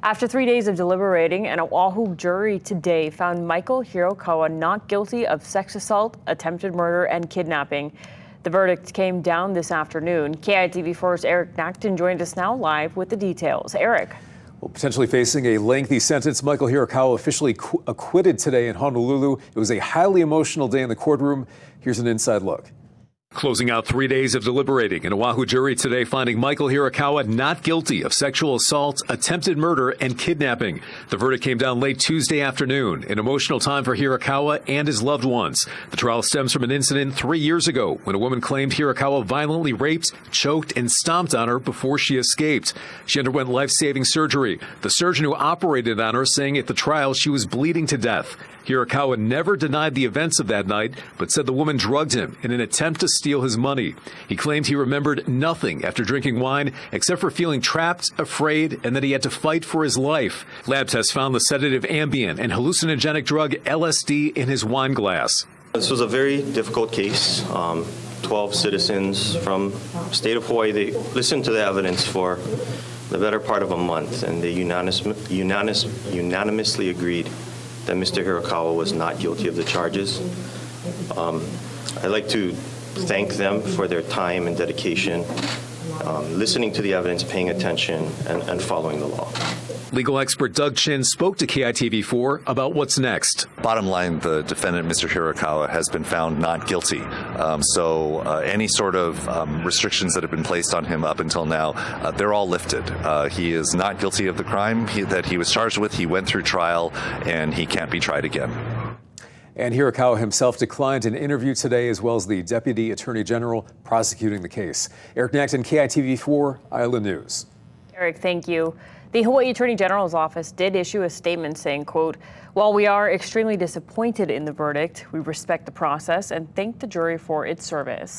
After 3 days of deliberating, an Oahu jury today found Michael Hirokawa not guilty of sex assault, attempted murder, and kidnapping. The verdict came down this afternoon. KITV4's Eric Nacton joined us now live with the details. Eric. Well, potentially facing a lengthy sentence, Michael Hirokawa officially acquitted today in Honolulu. It was a highly emotional day in the courtroom. Here's an inside look. Closing out 3 days of deliberating, an Oahu jury today finding Michael Hirokawa not guilty of sexual assault, attempted murder, and kidnapping. The verdict came down late Tuesday afternoon, an emotional time for Hirokawa and his loved ones. The trial stems from an incident 3 years ago when a woman claimed Hirokawa violently raped, choked, and stomped on her before she escaped. She underwent life-saving surgery. The surgeon who operated on her saying at the trial she was bleeding to death. Hirokawa never denied the events of that night, but said the woman drugged him in an attempt to steal his money. He claimed he remembered nothing after drinking wine except for feeling trapped, afraid, and that he had to fight for his life. Lab tests found the sedative Ambien and hallucinogenic drug LSD in his wine glass. This was a very difficult case. 12 citizens from the state of Hawaii, they listened to the evidence for the better part of a month, and they unanimously agreed that Mr. Hirokawa was not guilty of the charges. I'd like to thank them for their time and dedication, listening to the evidence, paying attention, and following the law. Legal expert Doug Chin spoke to KITV4 about what's next. Bottom line, the defendant, Mr. Hirokawa, has been found not guilty. So any sort of restrictions that have been placed on him up until now, they're all lifted. He is not guilty of the crime that he was charged with. He went through trial, and he can't be tried again. And Hirokawa himself declined an interview today, as well as the Deputy Attorney General prosecuting the case. Eric Nacton, KITV4 Island News. Eric, thank you. The Hawaii Attorney General's office did issue a statement saying, quote, "While we are extremely disappointed in the verdict, we respect the process and thank the jury for its service."